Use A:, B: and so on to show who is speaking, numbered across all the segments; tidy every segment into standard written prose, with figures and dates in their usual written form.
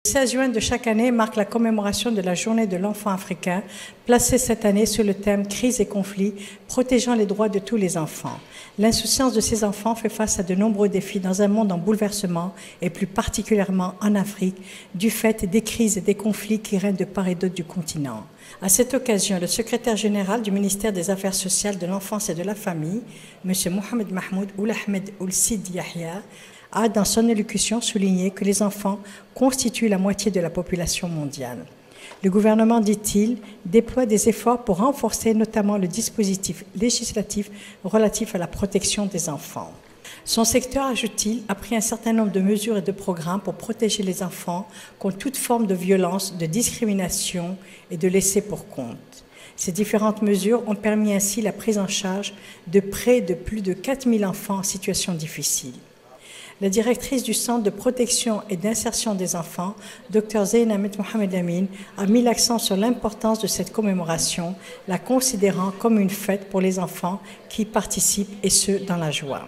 A: Le 16 juin de chaque année marque la commémoration de la journée de l'enfant africain, placée cette année sous le thème « Crise et conflits, protégeant les droits de tous les enfants ». L'insouciance de ces enfants fait face à de nombreux défis dans un monde en bouleversement et plus particulièrement en Afrique, du fait des crises et des conflits qui règnent de part et d'autre du continent. À cette occasion, le secrétaire général du ministère des Affaires sociales, de l'enfance et de la famille, M. Mohamed Mahmoud Ould Ahmed Ould Sid Yahya, a, dans son allocution, souligné que les enfants constituent la moitié de la population mondiale. Le gouvernement, dit-il, déploie des efforts pour renforcer notamment le dispositif législatif relatif à la protection des enfants. Son secteur, ajoute-t-il, a pris un certain nombre de mesures et de programmes pour protéger les enfants contre toute forme de violence, de discrimination et de laisser pour compte. Ces différentes mesures ont permis ainsi la prise en charge de près de plus de 4000 enfants en situation difficile. La directrice du Centre de protection et d'insertion des enfants, Dr Zeinamet Mohamed Amin, a mis l'accent sur l'importance de cette commémoration, la considérant comme une fête pour les enfants qui y participent, et ce, dans la joie.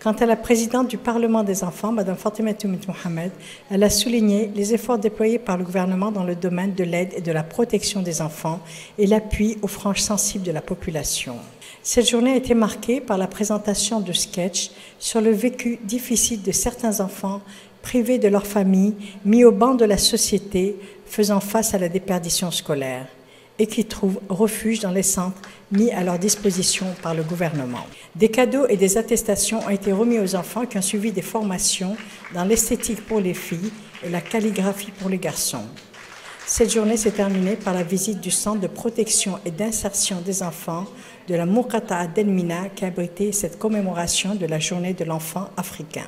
A: Quant à la présidente du Parlement des enfants, Mme Fatima Toumit Mohamed, elle a souligné les efforts déployés par le gouvernement dans le domaine de l'aide et de la protection des enfants et l'appui aux franges sensibles de la population. Cette journée a été marquée par la présentation de sketchs sur le vécu difficile de certains enfants privés de leur famille, mis au banc de la société, faisant face à la déperdition scolaire, et qui trouvent refuge dans les centres mis à leur disposition par le gouvernement. Des cadeaux et des attestations ont été remis aux enfants qui ont suivi des formations dans l'esthétique pour les filles et la calligraphie pour les garçons. Cette journée s'est terminée par la visite du Centre de protection et d'insertion des enfants de la Muqata'a d'El Mina qui a abrité cette commémoration de la journée de l'enfant africain.